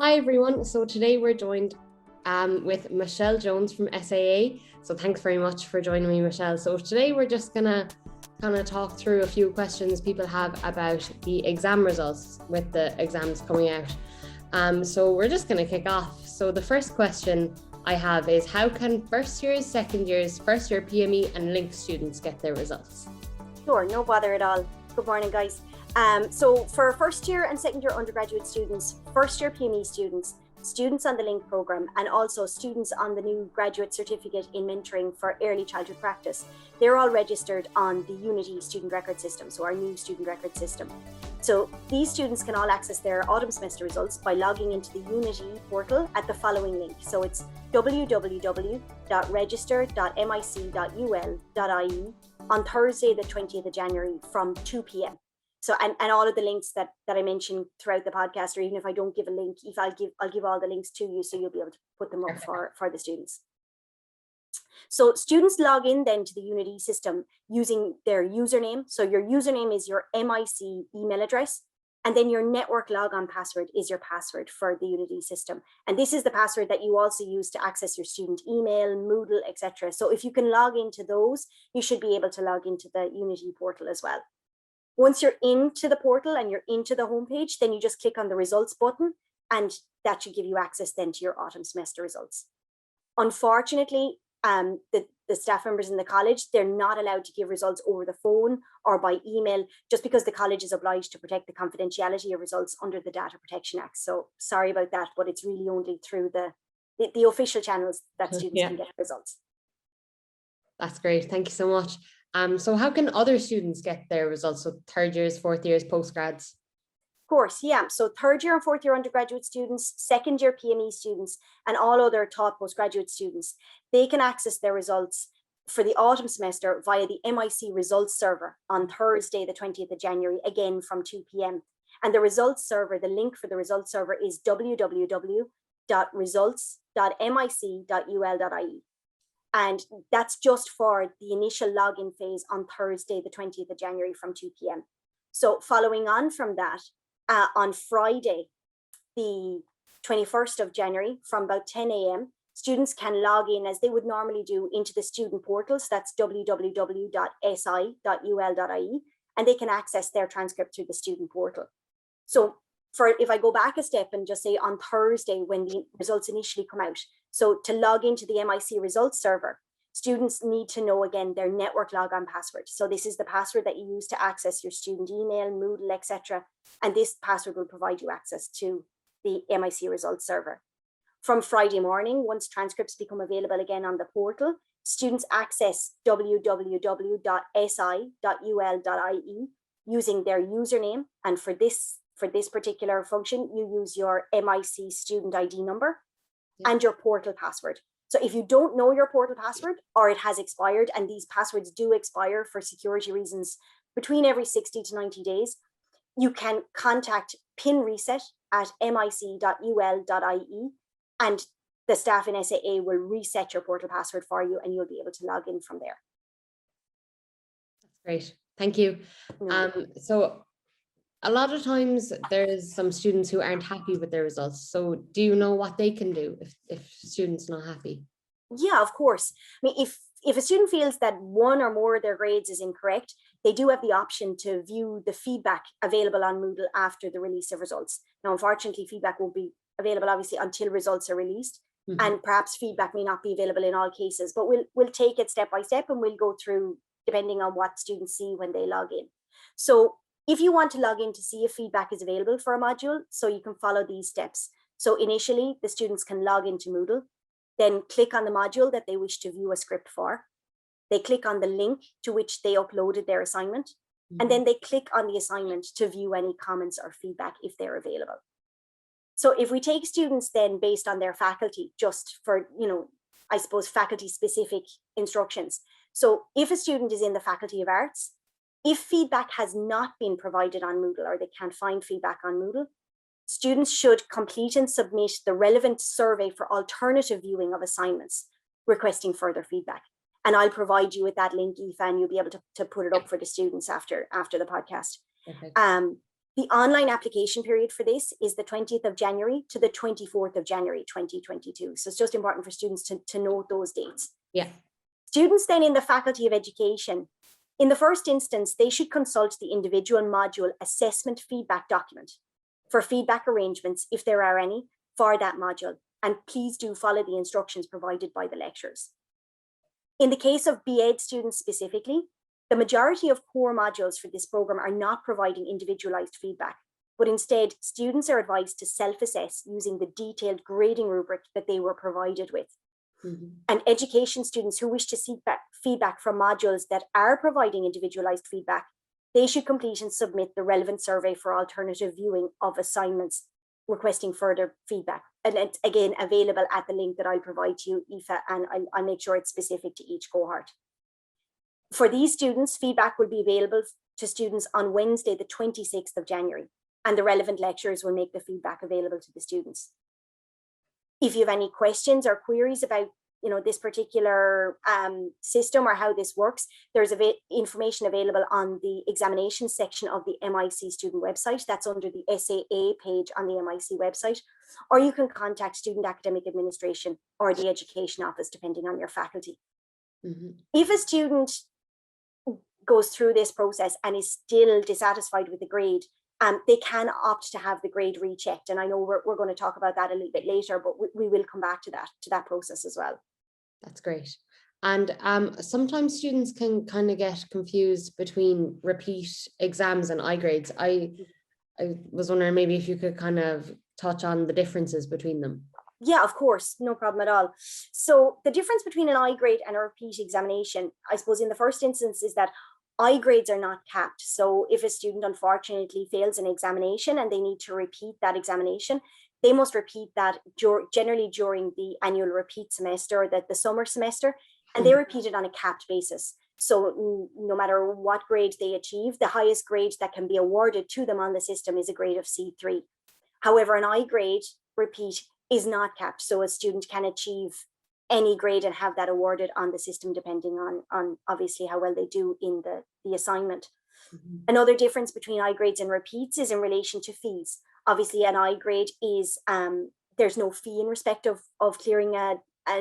Hi everyone. So today we're joined with Michelle Jones from SAA. So thanks very much for joining me, Michelle. So today we're just gonna kind of talk through a few questions people have about the exam results with the exams coming out. So we're just gonna kick off. So the first question I have is, how can first years, second years, first year PME and LINK students get their results? Sure, no bother at all. Good morning, guys. So for first year and second year undergraduate students, first year PME students, students on the LINK program, and also students on the new graduate certificate in mentoring for early childhood practice, they're all registered on the Unity student record system, so our new student record system. So these students can all access their autumn semester results by logging into the Unity portal at the following link. So it's www.register.mic.ul.ie on Thursday, the 20th of January from 2 p.m. So, and all of the links that I mentioned throughout the podcast, or even if I don't give a link, if I'll give all the links to you, so you'll be able to put them up for the students. So students log in then to the Unity system using their username. So your username is your MIC email address, and then your network logon password is your password for the Unity system. And this is the password that you also use to access your student email, Moodle, etc. So if you can log into those, you should be able to log into the Unity portal as well. Once you're into the portal and you're into the homepage, then you just click on the results button, and that should give you access then to your autumn semester results. Unfortunately, the staff members in the college, they're not allowed to give results over the phone or by email, just because the college is obliged to protect the confidentiality of results under the Data Protection Act. So sorry about that, but it's really only through the official channels that students can get results. That's great. Thank you so much. So how can other students get their results? So third years, fourth years, postgrads? Of course, yeah. So third year and fourth year undergraduate students, second year PME students, and all other taught postgraduate students, they can access their results for the autumn semester via the MIC results server on Thursday, the 20th of January, again from 2 p.m. And the results server, the link for the results server is www.results.mic.ul.ie. And that's just for the initial login phase on Thursday, the 20th of January from 2 p.m. So following on from that, on Friday, the 21st of January from about 10 a.m., students can log in as they would normally do into the student portals. That's www.si.ul.ie, and they can access their transcript through the student portal. So if I go back a step and just say on Thursday when the results initially come out, so to log into the MIC results server, students need to know again their network logon password. So this is the password that you use to access your student email, Moodle, etc. And this password will provide you access to the MIC results server. From Friday morning, once transcripts become available again on the portal, students access www.si.ul.ie using their username. And for this particular function, you use your MIC student ID number and your portal password. So if you don't know your portal password or it has expired, and these passwords do expire for security reasons between every 60 to 90 days, you can contact pinreset@mic.ul.ie, and the staff in SAA will reset your portal password for you, and you'll be able to log in from there. That's great. Thank you. So a lot of times there's some students who aren't happy with their results. So do you know what they can do if students not happy? Yeah, of course. I mean, if a student feels that one or more of their grades is incorrect, they do have the option to view the feedback available on Moodle after the release of results. Now, unfortunately, feedback won't be available obviously until results are released, and perhaps feedback may not be available in all cases, but we'll take it step by step, and we'll go through depending on what students see when they log in. So if you want to log in to see if feedback is available for a module, so you can follow these steps. So initially, the students can log into Moodle, then click on the module that they wish to view a script for. They click on the link to which they uploaded their assignment, and then they click on the assignment to view any comments or feedback if they're available. So if we take students then based on their faculty, just for, I suppose, faculty specific instructions. So if a student is in the Faculty of Arts, if feedback has not been provided on Moodle or they can't find feedback on Moodle, students should complete and submit the relevant survey for alternative viewing of assignments, requesting further feedback. And I'll provide you with that link, Aoife, and you'll be able to put it up for the students after the podcast. Okay. The online application period for this is the 20th of January to the 24th of January, 2022. So it's just important for students to note those dates. Yeah. Students then in the Faculty of Education, in the first instance, they should consult the individual module assessment feedback document for feedback arrangements, if there are any, for that module. And please do follow the instructions provided by the lecturers. In the case of BEd students specifically, the majority of core modules for this program are not providing individualized feedback, but instead students are advised to self-assess using the detailed grading rubric that they were provided with. And education students who wish to seek feedback from modules that are providing individualized feedback, they should complete and submit the relevant survey for alternative viewing of assignments requesting further feedback. And it's again available at the link that I'll provide to you, Aoife, and I'll make sure it's specific to each cohort. For these students, feedback will be available to students on Wednesday, the 26th of January, and the relevant lecturers will make the feedback available to the students. If you have any questions or queries about this particular system or how this works, there's information available on the examination section of the MIC student website. That's under the SAA page on the MIC website, or you can contact Student Academic Administration or the Education Office, depending on your faculty. If a student goes through this process and is still dissatisfied with the grade, they can opt to have the grade rechecked. And I know we're going to talk about that a little bit later, but we will come back to that process as well. That's great. And sometimes students can kind of get confused between repeat exams and iGrades. I was wondering maybe if you could kind of touch on the differences between them. Yeah, of course, no problem at all. So the difference between an iGrade and a repeat examination, I suppose in the first instance, is that iGrades are not capped. So if a student unfortunately fails an examination and they need to repeat that examination, they must repeat that generally during the annual repeat semester or the summer semester, and they repeat it on a capped basis. So no matter what grade they achieve, the highest grade that can be awarded to them on the system is a grade of C3. However, an iGrade repeat is not capped. So a student can achieve any grade and have that awarded on the system, depending on obviously how well they do in the assignment. Another difference between iGrades and repeats is in relation to fees. Obviously, an iGrade is, there's no fee in respect of clearing a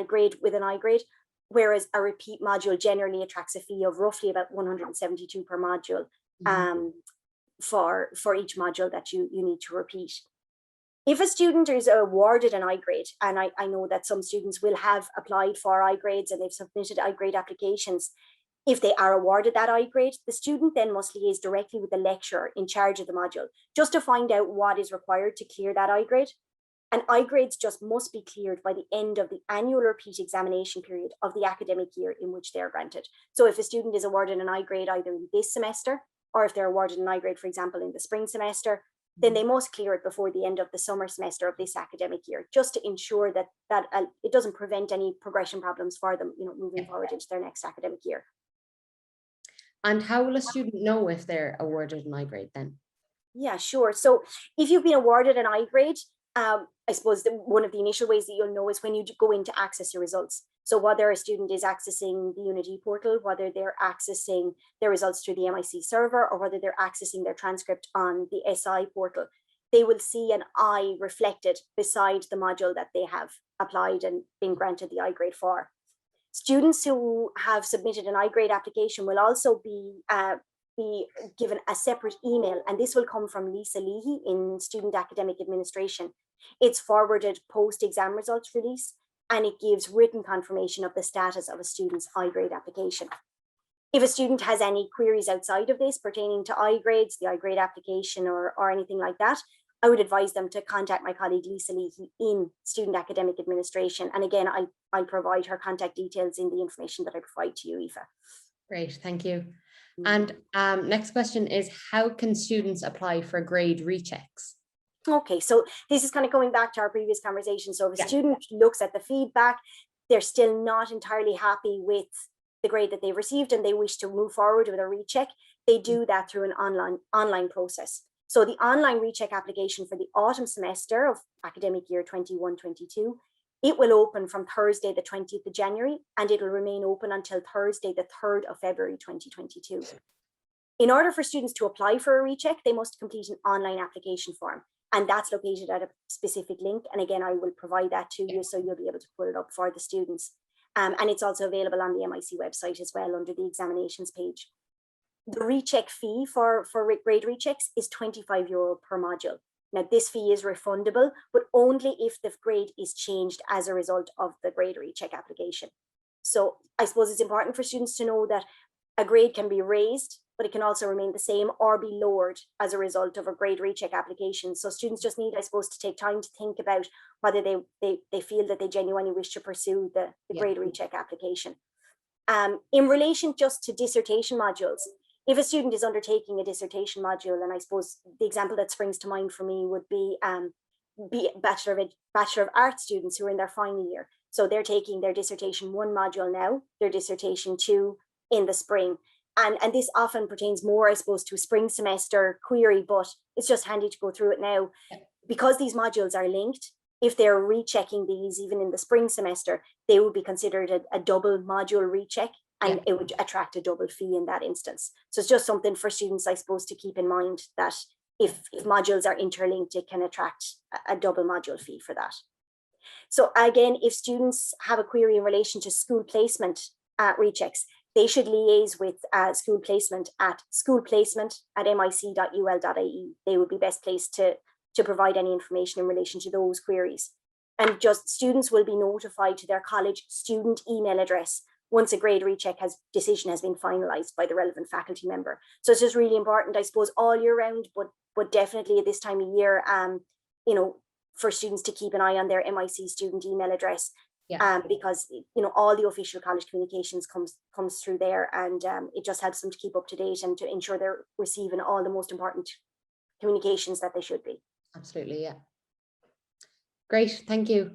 grade with an iGrade, whereas a repeat module generally attracts a fee of roughly about 172 per module for each module that you need to repeat. If a student is awarded an iGrade, and I know that some students will have applied for iGrades and they've submitted iGrade applications, if they are awarded that iGrade, the student then must liaise directly with the lecturer in charge of the module, just to find out what is required to clear that iGrade. And iGrades just must be cleared by the end of the annual repeat examination period of the academic year in which they are granted. So if a student is awarded an iGrade either in this semester, or if they're awarded an iGrade, for example, in the spring semester, then they must clear it before the end of the summer semester of this academic year, just to ensure that it doesn't prevent any progression problems for them, moving forward into their next academic year. And how will a student know if they're awarded an iGrade then? Yeah, sure. So if you've been awarded an iGrade, I suppose one of the initial ways that you'll know is when you go in to access your results. So whether a student is accessing the Unity portal, whether they're accessing their results through the MIC server, or whether they're accessing their transcript on the SI portal, they will see an I reflected beside the module that they have applied and been granted the iGrade for. Students who have submitted an iGrade application will also be given a separate email, and this will come from Lisa Leahy in Student Academic Administration. It's forwarded post-exam results release, and it gives written confirmation of the status of a student's iGrade application. If a student has any queries outside of this pertaining to iGrades, the iGrade application, or anything like that, I would advise them to contact my colleague Lisa Leahy in Student Academic Administration. And again, I'll provide her contact details in the information that I provide to you, Aoife. Great, thank you. And next question is, how can students apply for grade rechecks? Okay, so this is kind of going back to our previous conversation. So if a student looks at the feedback, they're still not entirely happy with the grade that they received and they wish to move forward with a recheck, they do that through an online process. So the online recheck application for the autumn semester of academic year 21-22, it will open from Thursday, the 20th of January, and it will remain open until Thursday, the 3rd of February, 2022. In order for students to apply for a recheck, they must complete an online application form, and that's located at a specific link. And again, I will provide that to you, so you'll be able to pull it up for the students. And it's also available on the MIC website as well under the examinations page. The recheck fee for grade rechecks is €25 per module. Now, this fee is refundable, but only if the grade is changed as a result of the grade recheck application. So I suppose it's important for students to know that a grade can be raised, but it can also remain the same or be lowered as a result of a grade recheck application. So students just need, I suppose, to take time to think about whether they feel that they genuinely wish to pursue the grade recheck application. In relation just to dissertation modules, if a student is undertaking a dissertation module, and I suppose the example that springs to mind for me would be Bachelor of Arts students who are in their final year. So they're taking their dissertation 1 module now, their dissertation 2 in the spring. And this often pertains more, I suppose, to a spring semester query, but it's just handy to go through it now. Because these modules are linked, if they're rechecking these even in the spring semester, they would be considered a double module recheck, and it would attract a double fee in that instance. So it's just something for students, I suppose, to keep in mind, that if modules are interlinked, it can attract a double module fee for that. So again, if students have a query in relation to school placement rechecks, they should liaise with school placement at mic.ul.ie. They would be best placed to provide any information in relation to those queries. And just students will be notified to their college student email address once a grade recheck decision has been finalized by the relevant faculty member. So it's just really important, I suppose, all year round, but definitely at this time of year, you know, for students to keep an eye on their MIC student email address. Because you know, all the official college communications comes through there, and it just helps them to keep up to date and to ensure they're receiving all the most important communications that they should be. Absolutely, yeah. Great, thank you.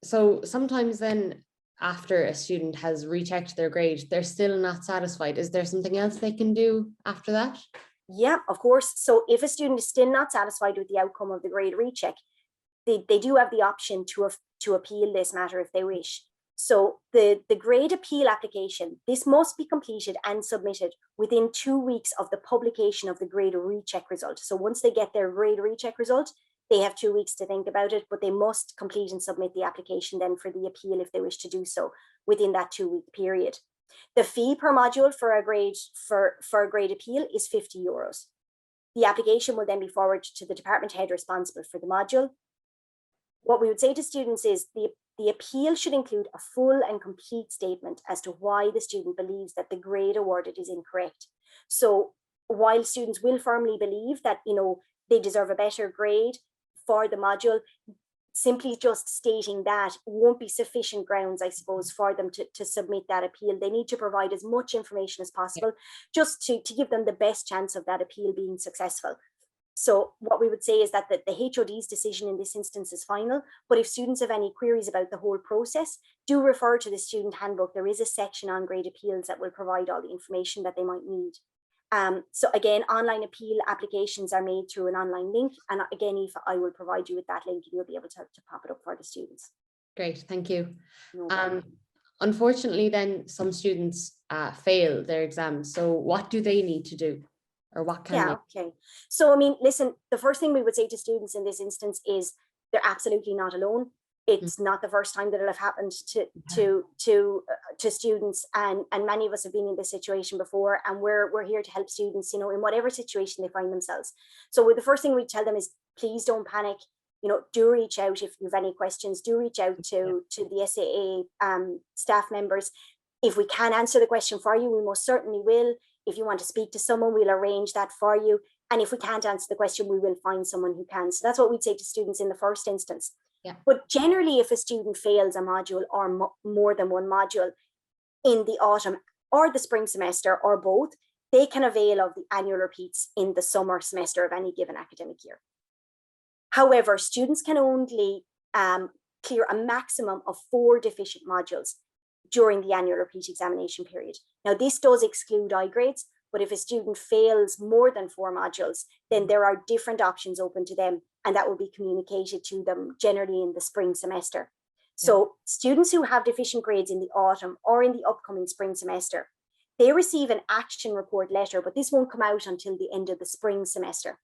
So sometimes then, after a student has rechecked their grade, they're still not satisfied. Is there something else they can do after that? Yeah, of course. So if a student is still not satisfied with the outcome of the grade recheck, they do have the option to appeal this matter if they wish. So the grade appeal application, this must be completed and submitted within 2 weeks of the publication of the grade recheck result. So once they get their grade recheck result, they have 2 weeks to think about it, but they must complete and submit the application then for the appeal if they wish to do so within that 2-week period. The fee per module for a grade appeal is €50. The application will then be forwarded to the department head responsible for the module. What we would say to students is the appeal should include a full and complete statement as to why the student believes that the grade awarded is incorrect. So while students will firmly believe that, you know, they deserve a better grade for the module, simply just stating that won't be sufficient grounds, I suppose, for them to submit that appeal. They need to provide as much information as possible just to give them the best chance of that appeal being successful. So what we would say is that the HOD's decision in this instance is final, but if students have any queries about the whole process, do refer to the student handbook. There is a section on grade appeals that will provide all the information that they might need. So again, online appeal applications are made through an online link. And again, Aoife, I will provide you with that link and you'll be able to pop it up for the students. Great, thank you. No Unfortunately, then some students fail their exams. So what do they need to do? Or what can they? Okay. So, I mean, listen, the first thing we would say to students in this instance is they're absolutely not alone. It's not the first time that it'll have happened to students, and many of us have been in this situation before, and we're here to help students, you know, in whatever situation they find themselves. So the first thing we tell them is, please don't panic. You know, do reach out if you have any questions. Do reach out to the SAA staff members. If we can answer the question for you, we most certainly will. If you want to speak to someone, we'll arrange that for you. And if we can't answer the question, we will find someone who can. So that's what we'd say to students in the first instance. Yeah. But generally, if a student fails a module or more than one module in the autumn or the spring semester or both, they can avail of the annual repeats in the summer semester of any given academic year. However, students can only clear a maximum of 4 deficient modules during the annual repeat examination period. Now, this does exclude Igrades, but if a student fails more than 4 modules, then there are different options open to them, and that will be communicated to them generally in the spring semester. So students who have deficient grades in the autumn or in the upcoming spring semester, they receive an action report letter, but this won't come out until the end of the spring semester.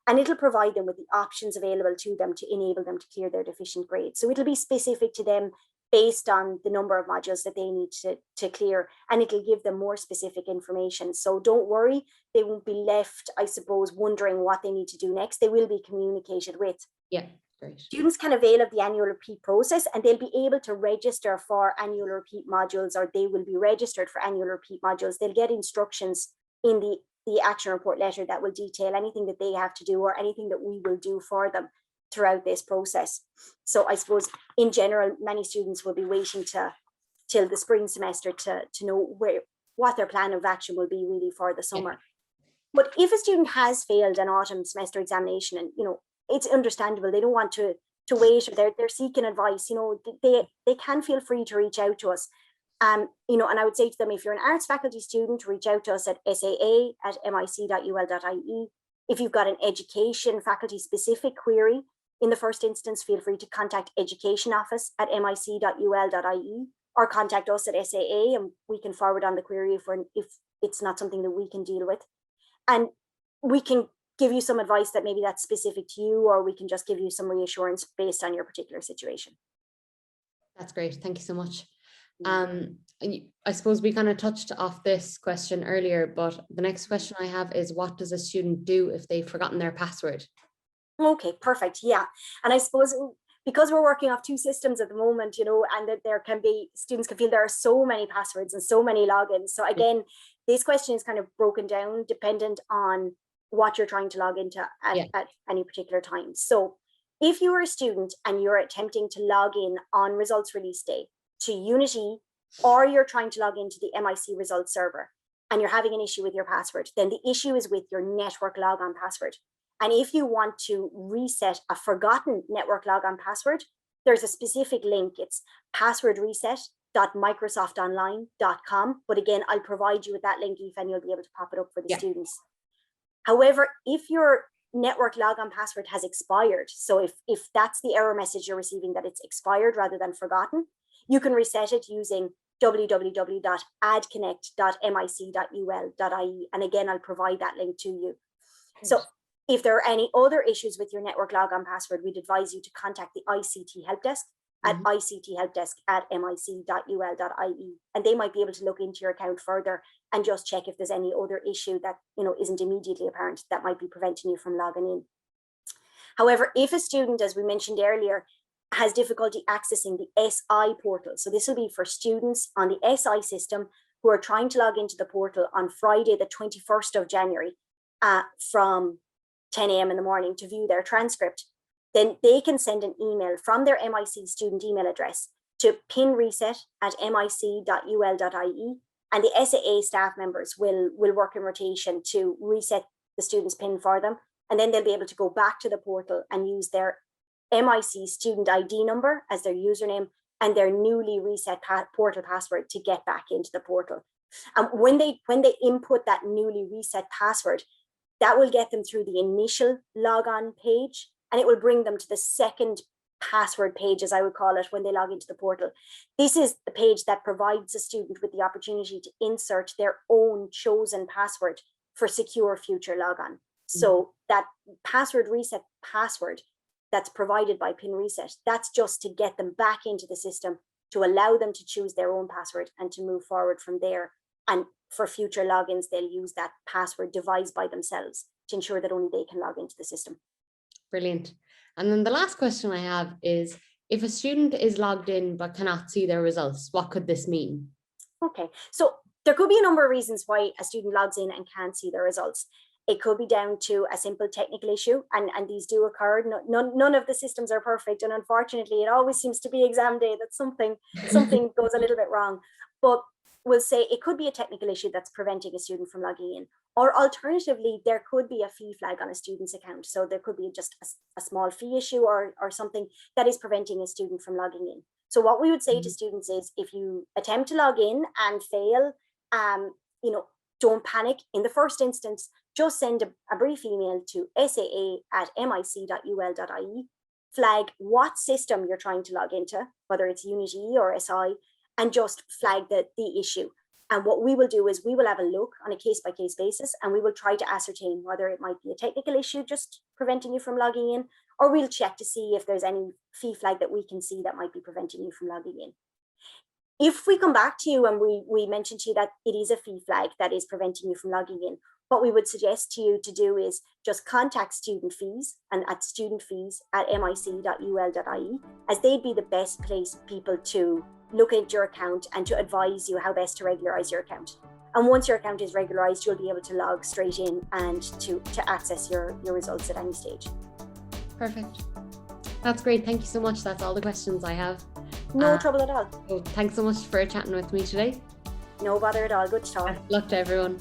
And it'll provide them with the options available to them to enable them to clear their deficient grades. So it'll be specific to them based on the number of modules that they need to clear, and it'll give them more specific information. So don't worry, they won't be left, I suppose, wondering what they need to do next. They will be communicated with. Yeah, great. Students can avail of the annual repeat process, and they'll be able to register for annual repeat modules, or they will be registered for annual repeat modules. They'll get instructions in the action report letter that will detail anything that they have to do or anything that we will do for them throughout this process. So I suppose in general, many students will be waiting till the spring semester to know what their plan of action will be really for the summer. Yeah. But if a student has failed an autumn semester examination, and it's understandable, they don't want to wait, or they're seeking advice, they can feel free to reach out to us. And I would say to them, if you're an arts faculty student, reach out to us at saa@mic.ul.ie. If you've got an education faculty specific query, in the first instance, feel free to contact education office at mic.ul.ie, or contact us at SAA, and we can forward on the query if it's not something that we can deal with. And we can give you some advice that maybe that's specific to you, or we can just give you some reassurance based on your particular situation. That's great. Thank you so much. I suppose we kind of touched off this question earlier, but the next question I have is, what does a student do if they've forgotten their password? Okay, perfect. Yeah. And I suppose because we're working off two systems at the moment, and that students can feel there are so many passwords and so many logins. So again, this question is kind of broken down dependent on what you're trying to log into at any particular time. So if you are a student and you're attempting to log in on results release day to Unity, or you're trying to log into the MIC results server and you're having an issue with your password, then the issue is with your network logon password. And if you want to reset a forgotten network logon password, there's a specific link. It's passwordreset.microsoftonline.com. But again, I'll provide you with that link, Aoife, and you'll be able to pop it up for the students. However, if your network logon password has expired, so if that's the error message you're receiving, that it's expired rather than forgotten, you can reset it using www.adconnect.mic.ul.ie. And again, I'll provide that link to you. So if there are any other issues with your network logon password, we'd advise you to contact the ICT help desk at icthelpdesk@mic.ul.ie. And they might be able to look into your account further and just check if there's any other issue that isn't immediately apparent that might be preventing you from logging in. However, if a student, as we mentioned earlier, has difficulty accessing the SI portal, so this will be for students on the SI system who are trying to log into the portal on Friday, the 21st of January, from 10 a.m. in the morning to view their transcript, then they can send an email from their MIC student email address to pinreset@mic.ul.ie, and the SAA staff members will work in rotation to reset the student's PIN for them, and then they'll be able to go back to the portal and use their MIC student ID number as their username and their newly reset portal password to get back into the portal. And when they input that newly reset password, that will get them through the initial logon page, and it will bring them to the second password page, as I would call it, when they log into the portal. This is the page that provides a student with the opportunity to insert their own chosen password for secure future logon. So that password reset password that's provided by Pin Reset, that's just to get them back into the system, to allow them to choose their own password and to move forward from there. And for future logins, they'll use that password devised by themselves to ensure that only they can log into the system. Brilliant. And then the last question I have is, if a student is logged in but cannot see their results, what could this mean? Okay, so there could be a number of reasons why a student logs in and can't see their results. It could be down to a simple technical issue, and these do occur. None of the systems are perfect, and unfortunately, it always seems to be exam day that something goes a little bit wrong. But we'll say it could be a technical issue that's preventing a student from logging in, or alternatively, there could be a fee flag on a student's account. So there could be just a small fee issue or something that is preventing a student from logging in. So what we would say to students is, if you attempt to log in and fail, don't panic. In the first instance, just send a brief email to saa@mic.ul.ie, flag what system you're trying to log into, whether it's Unity or SI, and just flag the issue. And what we will do is we will have a look on a case-by-case basis, and we will try to ascertain whether it might be a technical issue just preventing you from logging in, or we'll check to see if there's any fee flag that we can see that might be preventing you from logging in. If we come back to you and we mention to you that it is a fee flag that is preventing you from logging in, what we would suggest to you to do is just contact student fees and at studentfees@mic.ul.ie, as they'd be the best placed people to look into your account and to advise you how best to regularize your account. And once your account is regularized, you'll be able to log straight in and to access your results at any stage. Perfect. That's great. Thank you so much. That's all the questions I have. No trouble at all. So thanks so much for chatting with me today. No bother at all. Good to talk. Best of luck to everyone.